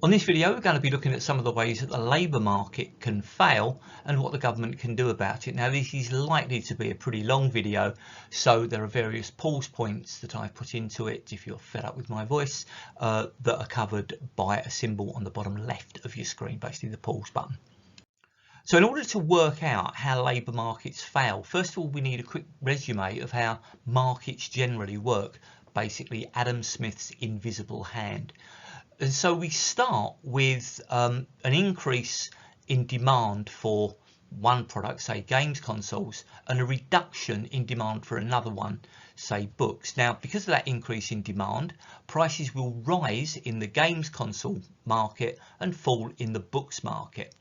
On this video, we're going to be looking at some of the ways that the labour market can fail and what the government can do about it. Now, this is likely to be a pretty long video, so there are various pause points that I've put into it, if you're fed up with my voice, that are covered by a symbol on the bottom left of your screen, basically the pause button. So in order to work out how labour markets fail, first of all, we need a quick resume of how markets generally work, basically Adam Smith's invisible hand. And so we start with an increase in demand for one product, say games consoles, and a reduction in demand for another one, say books. Now, because of that increase in demand, prices will rise in the games console market and fall in the books market.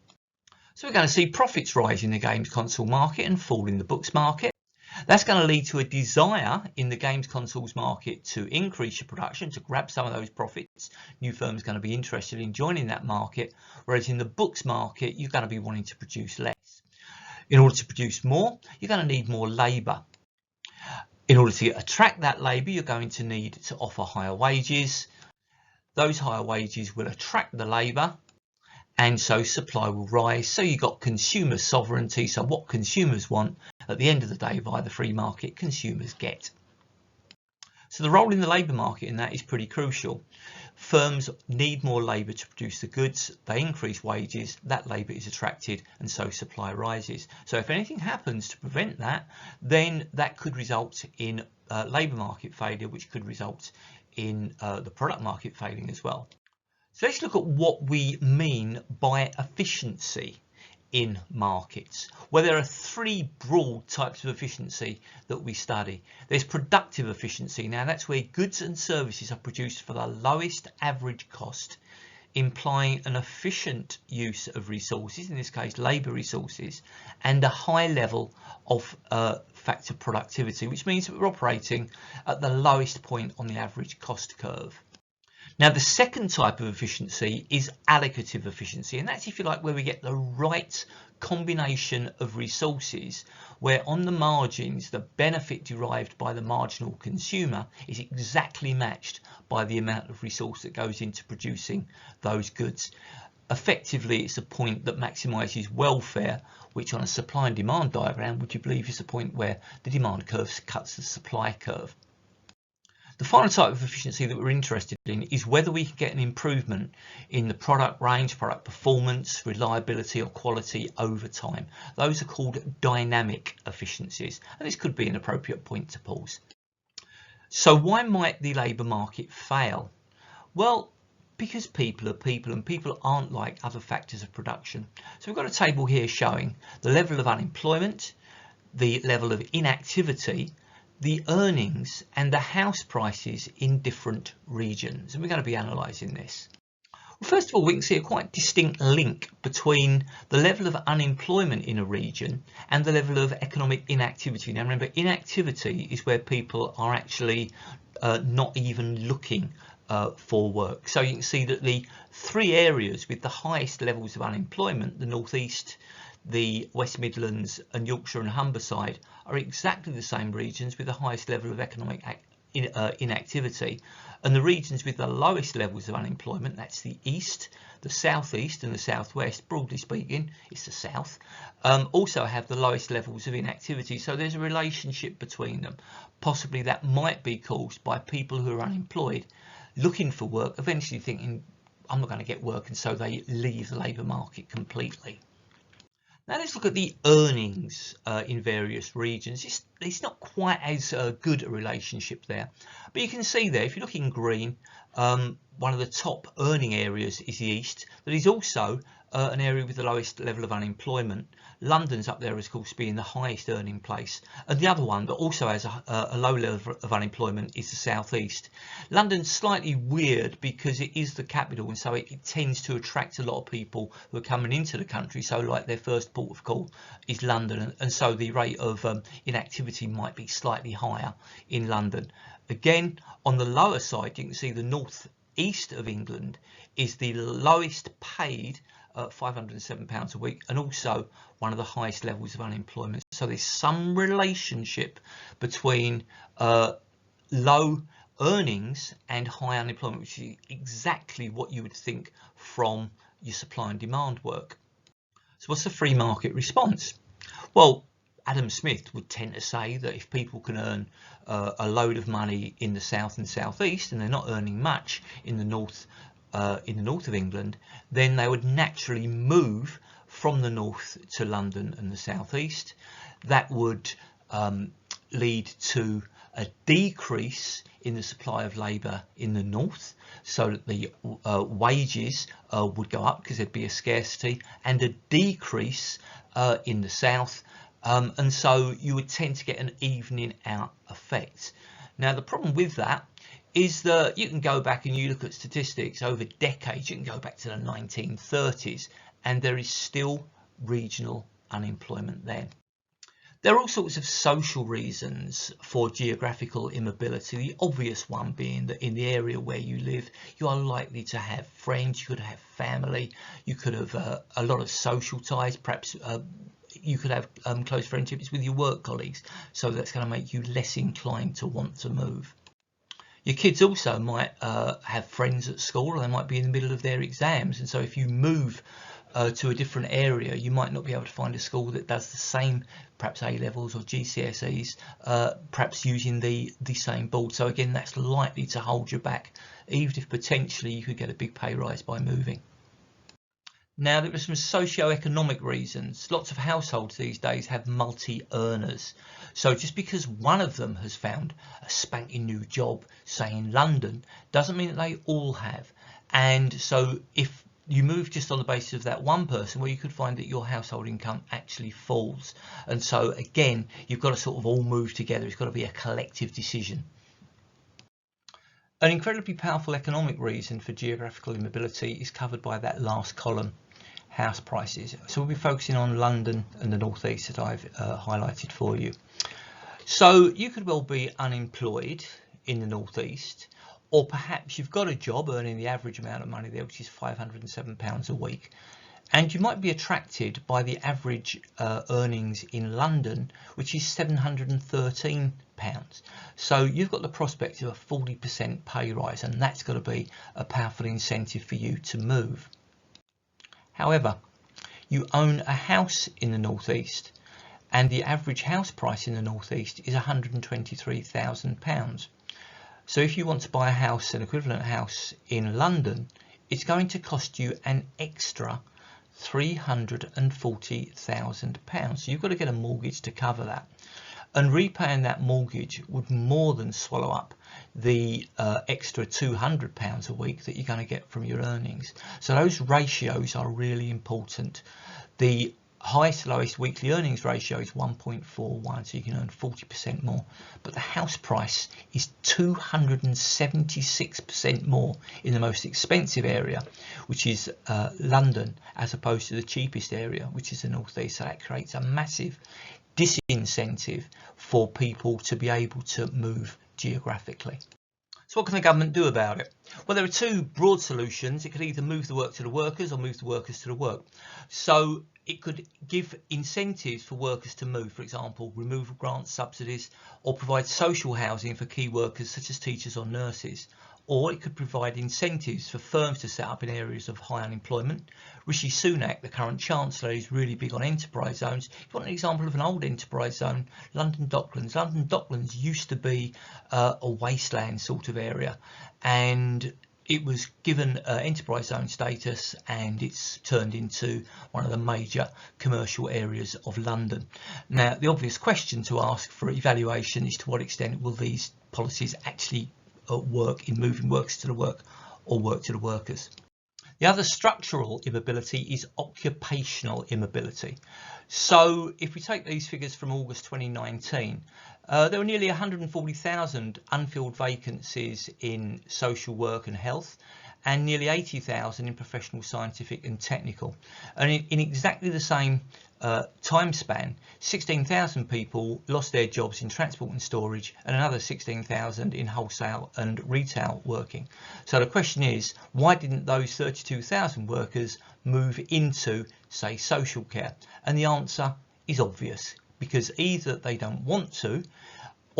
So we're going to see profits rise in the games console market and fall in the books market. That's going to lead to a desire in the games consoles market to increase your production, to grab some of those profits. New firms are going to be interested in joining that market, whereas in the books market, you're going to be wanting to produce less. In order to produce more, you're going to need more labour. In order to attract that labour, you're going to need to offer higher wages. Those higher wages will attract the labour, and so supply will rise. So you've got consumer sovereignty. So what consumers want, at the end of the day, via the free market, consumers get. So the role in the labour market in that is pretty crucial. Firms need more labour to produce the goods. They increase wages, that labour is attracted, and so supply rises. So if anything happens to prevent that, then that could result in labour market failure, which could result in the product market failing as well. So let's look at what we mean by efficiency in markets. Well, there are three broad types of efficiency that we study. There's productive efficiency. Now, that's where goods and services are produced for the lowest average cost, implying an efficient use of resources, in this case labour resources, and a high level of factor productivity, which means that we're operating at the lowest point on the average cost curve. Now, the second type of efficiency is allocative efficiency, and that's, if you like, where we get the right combination of resources, where on the margins, the benefit derived by the marginal consumer is exactly matched by the amount of resource that goes into producing those goods. Effectively, it's a point that maximises welfare, which on a supply and demand diagram, would you believe, is the point where the demand curve cuts the supply curve. The final type of efficiency that we're interested in is whether we can get an improvement in the product range, product performance, reliability or quality over time. Those are called dynamic efficiencies, and this could be an appropriate point to pause. So why might the labour market fail? Well, because people are people, and people aren't like other factors of production. So we've got a table here showing the level of unemployment, the level of inactivity, the earnings and the house prices in different regions, and we're going to be analysing this. Well, first of all, we can see a quite distinct link between the level of unemployment in a region and the level of economic inactivity. Now remember, inactivity is where people are actually not even looking for work. So you can see that the three areas with the highest levels of unemployment, the North East, the West Midlands and Yorkshire and Humberside, are exactly the same regions with the highest level of economic inactivity, and the regions with the lowest levels of unemployment, that's the East, the South East and the South West, broadly speaking it's the South, also have the lowest levels of inactivity. So there's a relationship between them. Possibly that might be caused by people who are unemployed looking for work, eventually thinking, I'm not going to get work, and so they leave the labour market completely. Now let's look at the earnings in various regions. It's not quite as good a relationship there, but you can see there, if you look in green, one of the top earning areas is the East. That is also an area with the lowest level of unemployment. London's up there, of course, being the highest earning place, and the other one that also has a low level of unemployment is the South East. London's slightly weird because it is the capital, and so it tends to attract a lot of people who are coming into the country, so like their first port of call is London, and so the rate of inactivity might be slightly higher in London. Again, on the lower side, you can see the North East of England is the lowest paid, £507 a week, and also one of the highest levels of unemployment. So there's some relationship between low earnings and high unemployment, which is exactly what you would think from your supply and demand work. So what's the free market response? Well, Adam Smith would tend to say that if people can earn a load of money in the south and southeast, and they're not earning much in the north of England, then they would naturally move from the north to London and the southeast. That would lead to a decrease in the supply of labour in the north, so that the wages would go up because there'd be a scarcity, and a decrease in the south, and so you would tend to get an evening out effect. Now the problem with that is that you can go back and you look at statistics over decades. You can go back to the 1930s and there is still regional unemployment then. There are all sorts of social reasons for geographical immobility, the obvious one being that in the area where you live, you are likely to have friends, you could have family, you could have a lot of social ties, perhaps you could have close friendships with your work colleagues, so that's going to make you less inclined to want to move. Your kids also might have friends at school, or they might be in the middle of their exams, and so if you move to a different area, you might not be able to find a school that does the same, perhaps A-levels or GCSEs, perhaps using the same board. So again, that's likely to hold you back, even if potentially you could get a big pay rise by moving. Now, there are some socio-economic reasons. Lots of households these days have multi-earners. So just because one of them has found a spanking new job, say in London, doesn't mean that they all have. And so if you move just on the basis of that one person, well, you could find that your household income actually falls. And so again, you've got to sort of all move together. It's got to be a collective decision. An incredibly powerful economic reason for geographical immobility is covered by that last column, house prices. So we'll be focusing on London and the northeast that I've highlighted for you. So you could well be unemployed in the northeast, or perhaps you've got a job earning the average amount of money there, which is £507 a week, and you might be attracted by the average earnings in London, which is £713. So you've got the prospect of a 40% pay rise, and that's got to be a powerful incentive for you to move. However, you own a house in the northeast, and the average house price in the northeast is £123,000. So if you want to buy a house, an equivalent house in London, it's going to cost you an extra £340,000. So you've got to get a mortgage to cover that. And repaying that mortgage would more than swallow up the extra £200 a week that you're going to get from your earnings. So those ratios are really important. The highest to lowest weekly earnings ratio is 1.41, so you can earn 40% more, but the house price is 276% more in the most expensive area, which is London, as opposed to the cheapest area, which is the northeast. So that creates a massive disincentive for people to be able to move geographically. So what can the government do about it? Well, there are two broad solutions. It could either move the work to the workers or move the workers to the work. So it could give incentives for workers to move, for example, removal grants, subsidies, or provide social housing for key workers such as teachers or nurses. Or it could provide incentives for firms to set up in areas of high unemployment. Rishi Sunak, the current Chancellor, is really big on enterprise zones. If you want an example of an old enterprise zone, London Docklands. London Docklands used to be a wasteland sort of area, and it was given enterprise zone status, and it's turned into one of the major commercial areas of London. Now, the obvious question to ask for evaluation is to what extent will these policies actually work in moving workers to the work or work to the workers. The other structural immobility is occupational immobility. So if we take these figures from August 2019, there were nearly 140,000 unfilled vacancies in social work and health, and nearly 80,000 in professional, scientific and technical. And in exactly the same time span, 16,000 people lost their jobs in transport and storage, and another 16,000 in wholesale and retail working. So the question is, why didn't those 32,000 workers move into, say, social care? And the answer is obvious, because either they don't want to,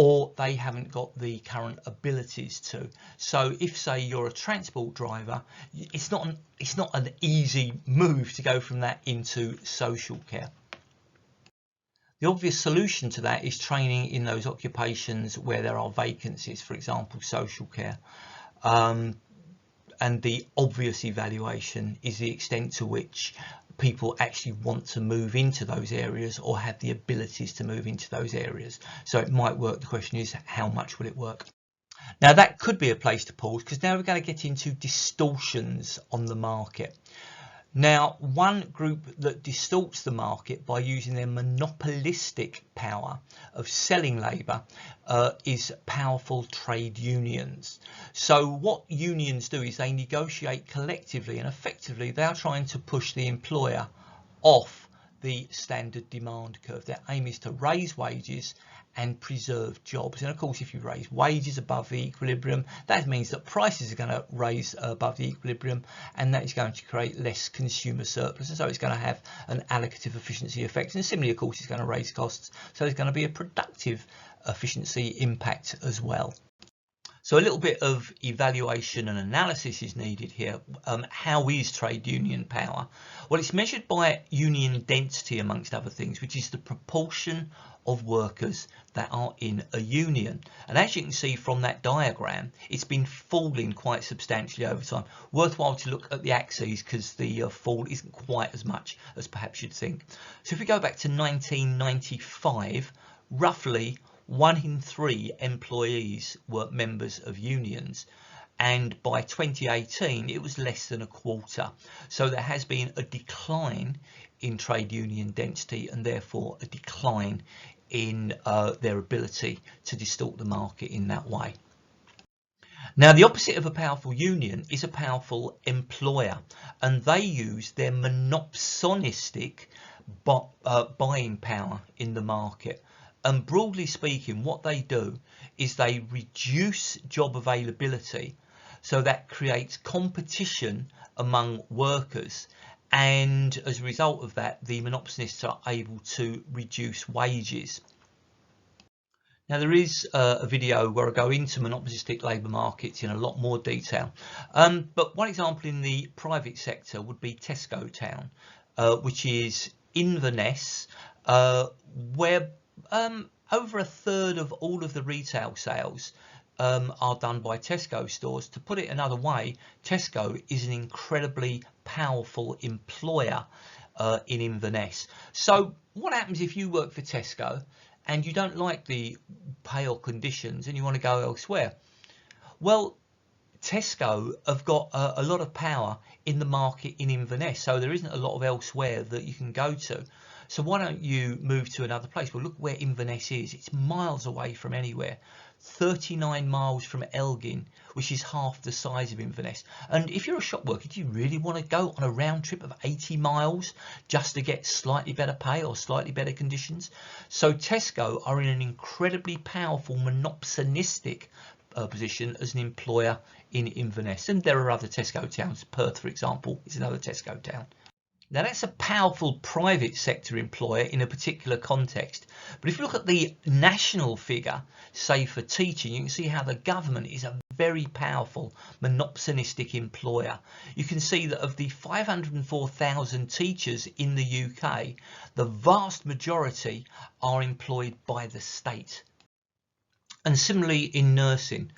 or they haven't got the current abilities to. So if, say, you're a transport driver, it's not an easy move to go from that into social care. The obvious solution to that is training in those occupations where there are vacancies, for example, social care. And the obvious evaluation is the extent to which people actually want to move into those areas or have the abilities to move into those areas. So it might work. The question is, how much will it work? Now that could be a place to pause, because now we're going to get into distortions on the market. Now, one group that distorts the market by using their monopolistic power of selling labour is powerful trade unions. So what unions do is they negotiate collectively, and effectively they are trying to push the employer off the standard demand curve. Their aim is to raise wages and preserve jobs. And of course, if you raise wages above the equilibrium, that means that prices are going to raise above the equilibrium, and that is going to create less consumer surplus. And so it's going to have an allocative efficiency effect. And similarly, of course, it's going to raise costs. So there's going to be a productive efficiency impact as well. So a little bit of evaluation and analysis is needed here. How is trade union power? Well, it's measured by union density, amongst other things, which is the proportion of workers that are in a union. And as you can see from that diagram, it's been falling quite substantially over time. Worthwhile to look at the axes, because the fall isn't quite as much as perhaps you'd think. So if we go back to 1995, roughly 1 in 3 employees were members of unions, and by 2018 it was less than a quarter. So there has been a decline in trade union density, and therefore a decline in their ability to distort the market in that way. Now, the opposite of a powerful union is a powerful employer, and they use their monopsonistic buying power in the market. And broadly speaking, what they do is they reduce job availability, so that creates competition among workers, and as a result of that, the monopsonists are able to reduce wages. Now, there is a video where I go into monopolistic labour markets in a lot more detail, but one example in the private sector would be Tesco Town, which is Inverness, where over a third of all of the retail sales are done by Tesco stores. To put it another way, Tesco is an incredibly powerful employer in Inverness. So what happens if you work for Tesco and you don't like the pay or conditions and you want to go elsewhere? Well, Tesco have got a lot of power in the market in Inverness, so there isn't a lot of elsewhere that you can go to. So why don't you move to another place? Well, look where Inverness is. It's miles away from anywhere. 39 miles from Elgin, which is half the size of Inverness. And if you're a shop worker, do you really want to go on a round trip of 80 miles just to get slightly better pay or slightly better conditions? So Tesco are in an incredibly powerful monopsonistic position as an employer in Inverness. And there are other Tesco towns. Perth, for example, is another Tesco town. Now, that's a powerful private sector employer in a particular context. But if you look at the national figure, say for teaching, you can see how the government is a very powerful monopsonistic employer. You can see that of the 504,000 teachers in the UK, the vast majority are employed by the state. And similarly in nursing,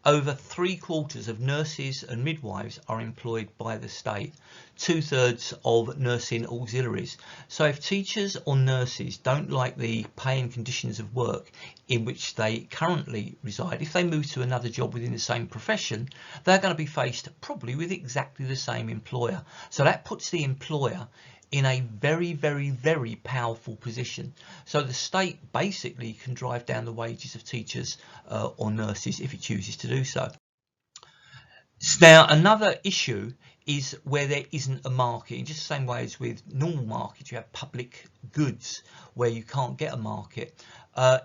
over 3/4 of nurses and midwives are employed by the state, 2/3 of nursing auxiliaries. So if teachers or nurses don't like the pay and conditions of work in which they currently reside, if they move to another job within the same profession, they're going to be faced probably with exactly the same employer. So that puts the employer in a very, very, very powerful position. So the state basically can drive down the wages of teachers or nurses if it chooses to do so. Now, another issue is where there isn't a market. In just the same way as with normal markets, you have public goods where you can't get a market.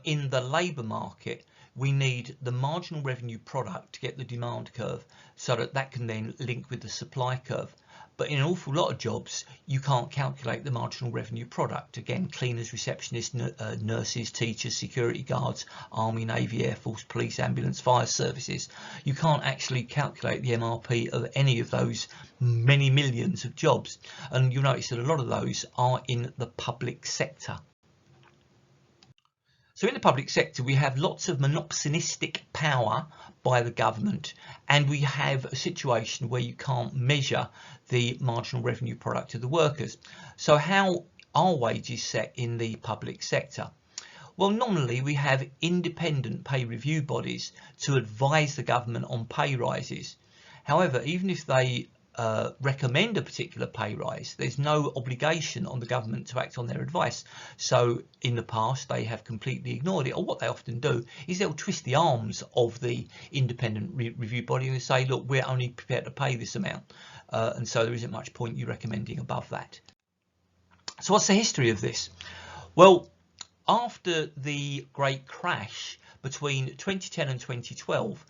In the labour market, we need the marginal revenue product to get the demand curve, so that can then link with the supply curve. But in an awful lot of jobs, you can't calculate the marginal revenue product. Again, cleaners, receptionists, nurses, teachers, security guards, Army, Navy, Air Force, police, ambulance, fire services. You can't actually calculate the MRP of any of those many millions of jobs. And you'll notice that a lot of those are in the public sector. So in the public sector, we have lots of monopsonistic power by the government, and we have a situation where you can't measure the marginal revenue product of the workers. So how are wages set in the public sector? Well, nominally we have independent pay review bodies to advise the government on pay rises. However, even if they recommend a particular pay rise, there's no obligation on the government to act on their advice. So in the past they have completely ignored it, or what they often do is they'll twist the arms of the independent review body and say, look, we're only prepared to pay this amount, and so there isn't much point you recommending above that. So what's the history of this? Well, after the great crash between 2010 and 2012,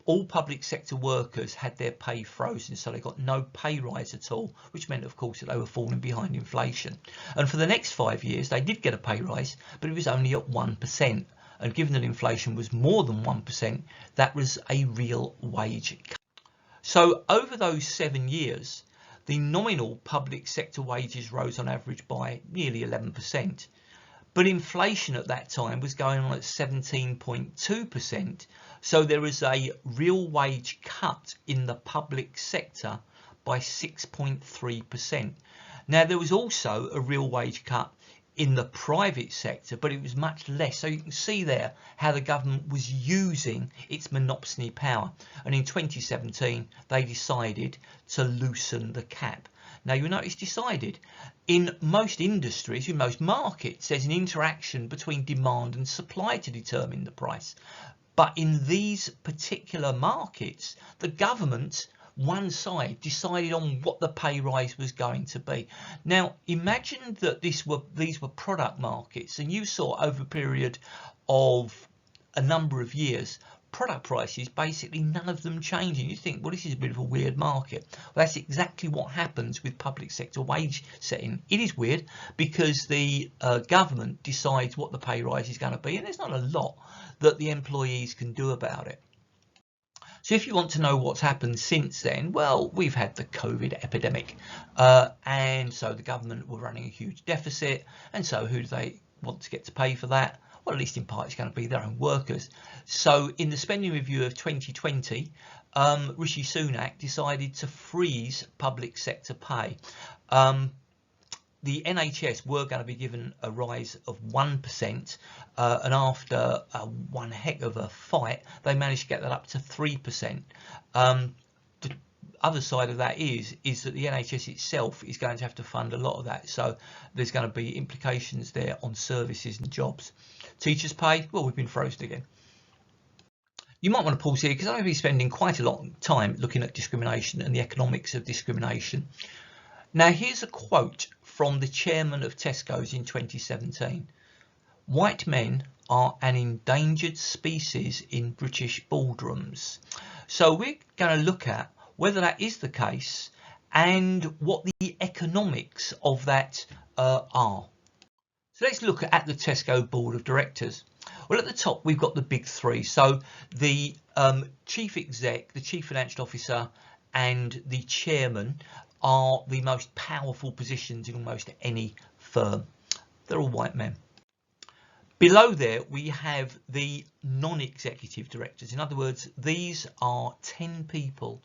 all public sector workers had their pay frozen, so they got no pay rise at all, which meant, of course, that they were falling behind inflation. And for the next 5 years, they did get a pay rise, but it was only at 1%. And given that inflation was more than 1%, that was a real wage cut. So over those 7 years, the nominal public sector wages rose on average by nearly 11%. But inflation at that time was going on at 17.2%. So there was a real wage cut in the public sector by 6.3%. Now, there was also a real wage cut in the private sector, but it was much less. So you can see there how the government was using its monopsony power. And in 2017, they decided to loosen the cap. Now, you'll notice decided. In most industries, in most markets, there's an interaction between demand and supply to determine the price. But in these particular markets, the government, one side, decided on what the pay rise was going to be. Now, imagine that these were product markets, and you saw over a period of a number of years, product prices, basically none of them changing. You think, well, this is a bit of a weird market. Well, that's exactly what happens with public sector wage setting. It is weird because the government decides what the pay rise is going to be, and there's not a lot that the employees can do about it. So if you want to know what's happened since then, well, we've had the COVID epidemic, and so the government were running a huge deficit, and so who do they want to get to pay for that? Well, at least in part, it's going to be their own workers. So in the spending review of 2020, Rishi Sunak decided to freeze public sector pay. The NHS were going to be given a rise of 1%, and after one heck of a fight, they managed to get that up to 3%. The other side of that is that the NHS itself is going to have to fund a lot of that, so there's going to be implications there on services and jobs. Teachers' pay, well, we've been frozen again. You might want to pause here because I'm going to be spending quite a lot of time looking at discrimination and the economics of discrimination. Now, here's a quote from the chairman of Tesco's in 2017. White men are an endangered species in British boardrooms. So we're going to look at whether that is the case and what the economics of that are. So let's look at the Tesco board of directors. Well, at the top, we've got the big three. So the chief exec, the chief financial officer, and the chairman are the most powerful positions in almost any firm. They're all white men. Below there, we have the non-executive directors. In other words, these are 10 people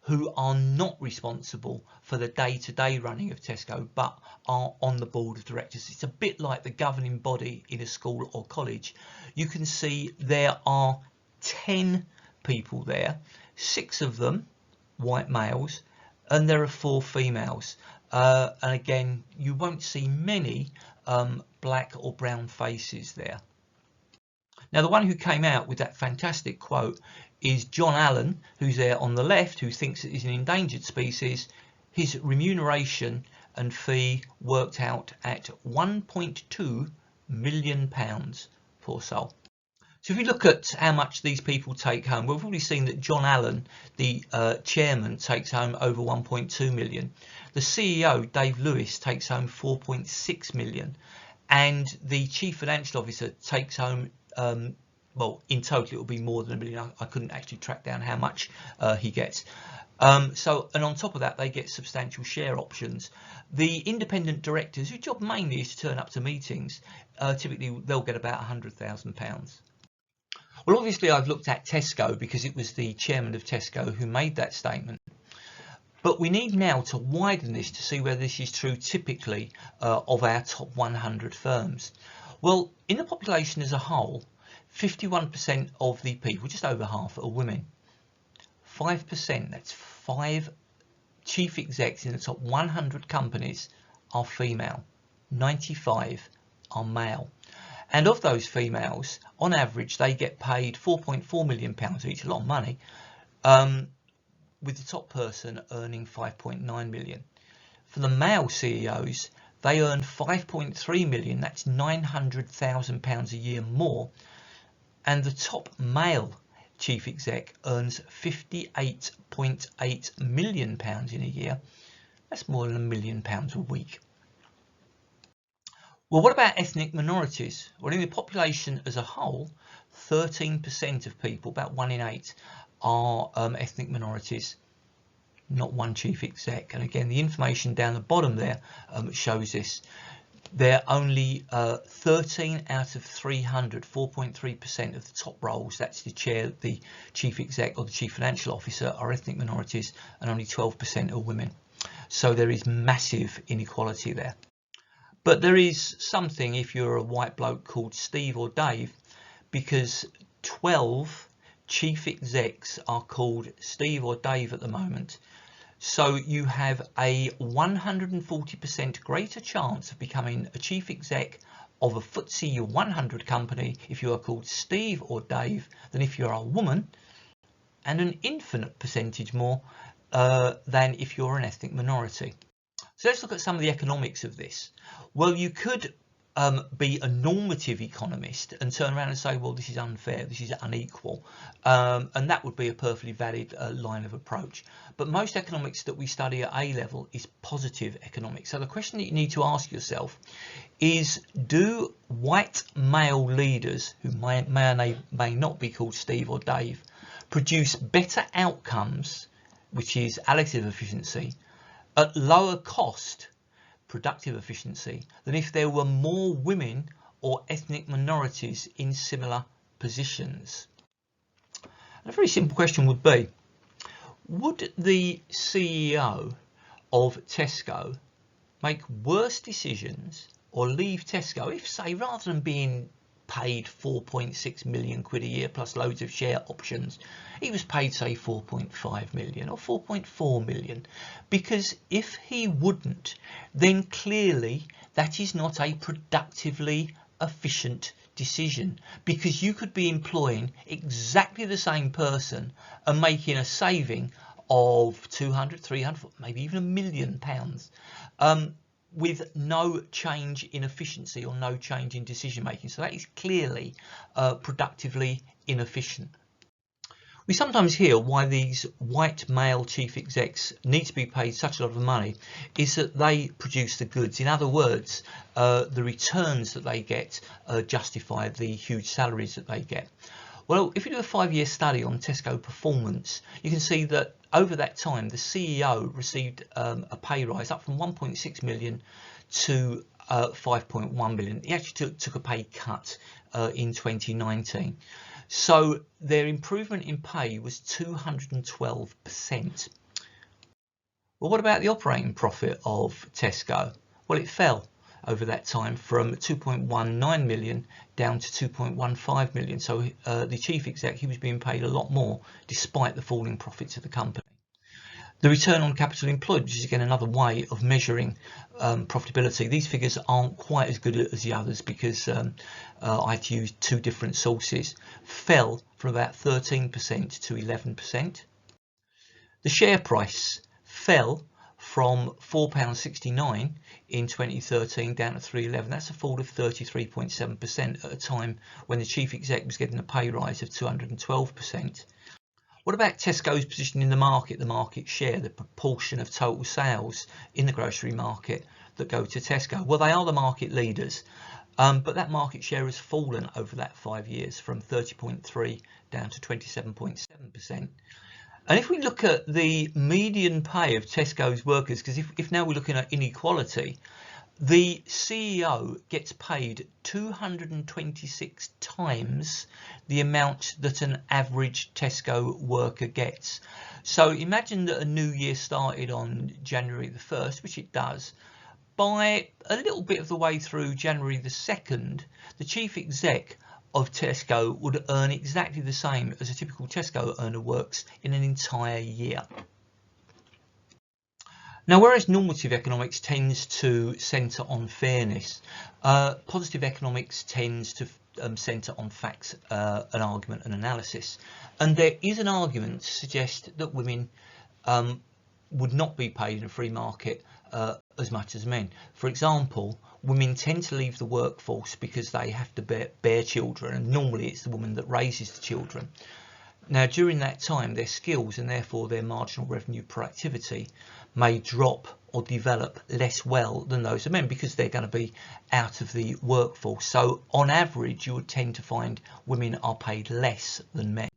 who are not responsible for the day-to-day running of Tesco, but are on the board of directors. It's a bit like the governing body in a school or college. You can see there are 10 people there, 6 of them white males, and there are 4 females. And again, you won't see many black or brown faces there. Now, the one who came out with that fantastic quote is John Allen, who's there on the left, who thinks that he's an endangered species. His remuneration and fee worked out at £1.2 million, poor soul. So if you look at how much these people take home, we've already seen that John Allen, the chairman, takes home over 1.2 million. The CEO, Dave Lewis, takes home 4.6 million. And the chief financial officer takes home, well, in total it will be more than $1 million. I couldn't actually track down how much he gets. And on top of that, they get substantial share options. The independent directors, whose job mainly is to turn up to meetings, typically they'll get about £100,000. Well, obviously I've looked at Tesco because it was the chairman of Tesco who made that statement. But we need now to widen this to see whether this is true typically of our top 100 firms. Well, in the population as a whole, 51% of the people, just over half, are women. 5%, that's 5 chief execs in the top 100 companies are female. 95 are male. And of those females, on average, they get paid £4.4 million each, a lot of money, with the top person earning 5.9 million. For the male CEOs, they earn 5.3 million, that's £900,000 a year more, and the top male chief exec earns 58.8 million pounds in a year. That's more than £1 million a week. Well, what about ethnic minorities? Well, in the population as a whole, 13% of people, about 1 in 8, are ethnic minorities, not one chief exec. And again, the information down the bottom there shows this. They're only 13 out of 300, 4.3% of the top roles, that's the chair, the chief exec or the chief financial officer, are ethnic minorities, and only 12% are women. So there is massive inequality there. But there is something if you're a white bloke called Steve or Dave, because 12 chief execs are called Steve or Dave at the moment. So you have a 140% greater chance of becoming a chief exec of a FTSE 100 company if you are called Steve or Dave than if you're a woman, and an infinite percentage more than if you're an ethnic minority. So let's look at some of the economics of this. Well, you could be a normative economist and turn around and say, well, this is unfair, this is unequal, and that would be a perfectly valid line of approach. But most economics that we study at A level is positive economics. So the question that you need to ask yourself is, do white male leaders, who may or may not be called Steve or Dave, produce better outcomes, which is allocative efficiency, at lower cost, productive efficiency, than if there were more women or ethnic minorities in similar positions? And a very simple question would be, would the CEO of Tesco make worse decisions or leave Tesco if, say, rather than being paid 4.6 million quid a year plus loads of share options, he was paid, say, 4.5 million or 4.4 million? Because if he wouldn't, then clearly that is not a productively efficient decision, because you could be employing exactly the same person and making a saving of 200, 300, maybe even £1 million with no change in efficiency or no change in decision making. So that is clearly productively inefficient. We sometimes hear why these white male chief execs need to be paid such a lot of money is that they produce the goods. In other words, the returns that they get justify the huge salaries that they get. Well, if you do a 5-year study on Tesco performance, you can see that over that time, the CEO received a pay rise up from 1.6 million to 5.1 million. He actually took a pay cut in 2019. So their improvement in pay was 212%. Well, what about the operating profit of Tesco? Well, it fell over that time from 2.19 million down to 2.15 million. So the chief exec, he was being paid a lot more despite the falling profits of the company. The return on capital employed, which is again another way of measuring profitability. These figures aren't quite as good as the others because I had to use 2 different sources. Fell from about 13% to 11%. The share price fell from £4.69 in 2013 down to £3.11. That's a fall of 33.7% at a time when the chief exec was getting a pay rise of 212%. What about Tesco's position in the market share, the proportion of total sales in the grocery market that go to Tesco? Well, they are the market leaders, but that market share has fallen over that 5 years from 30.3 down to 27.7%. And if we look at the median pay of Tesco's workers, because if now we're looking at inequality, the CEO gets paid 226 times the amount that an average Tesco worker gets. So imagine that a new year started on January the 1st, which it does. By a little bit of the way through January the 2nd, the chief exec of Tesco would earn exactly the same as a typical Tesco earner works in an entire year. Now, whereas normative economics tends to centre on fairness, positive economics tends to centre on facts, an argument and analysis. And there is an argument to suggest that women would not be paid in a free market as much as men. For example, women tend to leave the workforce because they have to bear children, and normally it's the woman that raises the children. Now, during that time, their skills and therefore their marginal revenue per activity may drop or develop less well than those of men because they're going to be out of the workforce. So on average, you would tend to find women are paid less than men.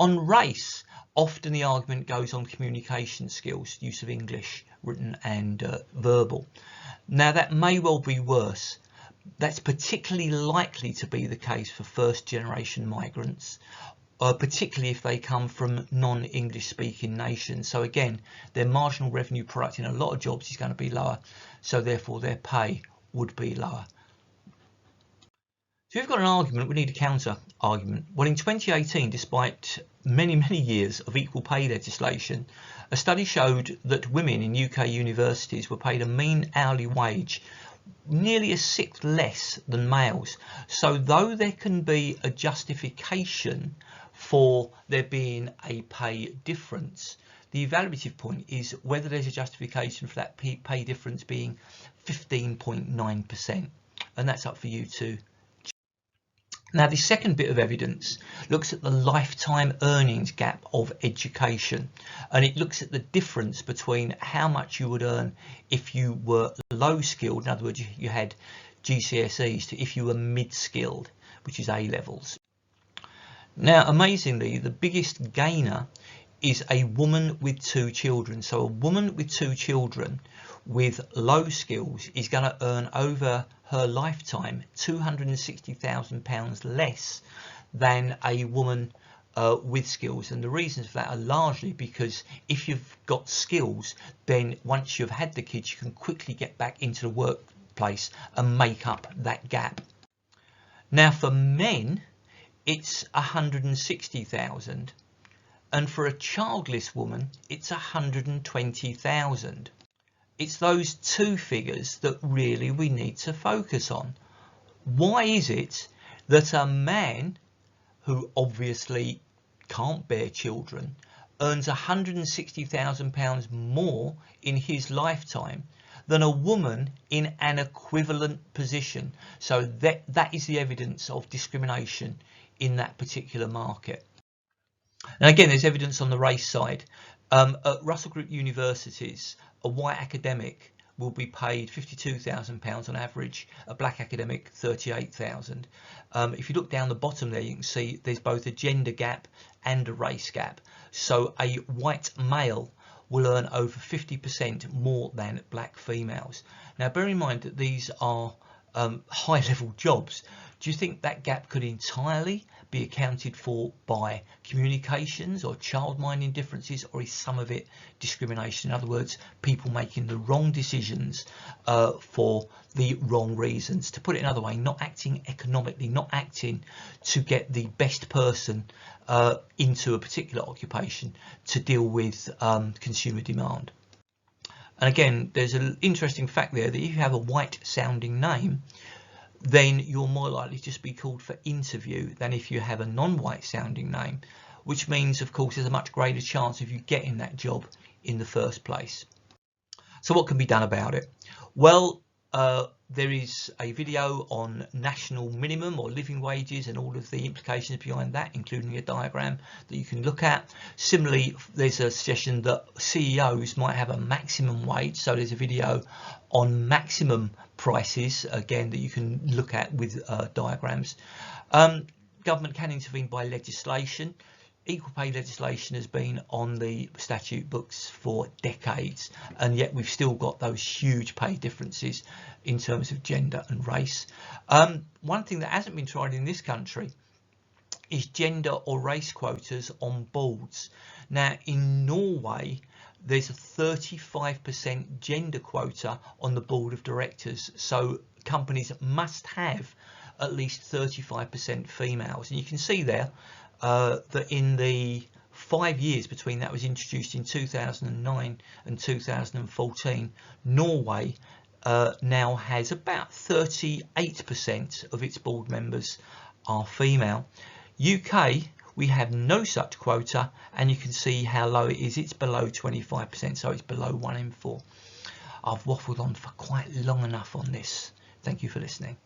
On race, often the argument goes on communication skills, use of English, written and verbal. Now, that may well be worse. That's particularly likely to be the case for first generation migrants, particularly if they come from non-English speaking nations. So again, their marginal revenue product in a lot of jobs is going to be lower, so therefore their pay would be lower. So we've got an argument, we need a counter argument. Well, in 2018, despite many years of equal pay legislation, a study showed that women in UK universities were paid a mean hourly wage nearly a sixth less than males. So though there can be a justification for there being a pay difference, the evaluative point is whether there's a justification for that pay difference being 15.9%, and that's up for you to. Now, the second bit of evidence looks at the lifetime earnings gap of education, and it looks at the difference between how much you would earn if you were low skilled, in other words you had GCSEs, to if you were mid-skilled, which is A levels. Now, amazingly, the biggest gainer is a woman with 2 children. So a woman with 2 children with low skills is going to earn over her lifetime £260,000 less than a woman with skills. And the reasons for that are largely because if you've got skills, then once you've had the kids, you can quickly get back into the workplace and make up that gap. Now, for men, it's 160,000, and for a childless woman, it's 120,000. It's those 2 figures that really we need to focus on. Why is it that a man who obviously can't bear children earns £160,000 more in his lifetime than a woman in an equivalent position? So that is the evidence of discrimination in that particular market. And again, there's evidence on the race side. At Russell Group universities, a white academic will be paid £52,000 on average, a black academic £38,000. If you look down the bottom there, you can see there's both a gender gap and a race gap. So a white male will earn over 50% more than black females. Now, bear in mind that these are high-level jobs. Do you think that gap could entirely be accounted for by communications or child minding differences, or is some of it discrimination? In other words, people making the wrong decisions for the wrong reasons. To put it another way, not acting economically, not acting to get the best person into a particular occupation to deal with consumer demand. And again, there's an interesting fact there that if you have a white sounding name, then you're more likely to just be called for interview than if you have a non-white sounding name, which means, of course, there's a much greater chance of you getting that job in the first place. So what can be done about it? Well, there is a video on national minimum or living wages and all of the implications behind that, including a diagram that you can look at. Similarly, there's a suggestion that CEOs might have a maximum wage, so there's a video on maximum prices, again, that you can look at with diagrams. Government can intervene by legislation. Equal pay legislation has been on the statute books for decades, and yet we've still got those huge pay differences in terms of gender and race. One thing that hasn't been tried in this country is gender or race quotas on boards. Now, in Norway, there's a 35% gender quota on the board of directors, so companies must have at least 35% females, and you can see there that in the 5 years between that was introduced in 2009 and 2014, Norway now has about 38% of its board members are female. UK, we have no such quota, and you can see how low it is. It's below 25%, so it's below 1 in 4. I've waffled on for quite long enough on this. Thank you for listening.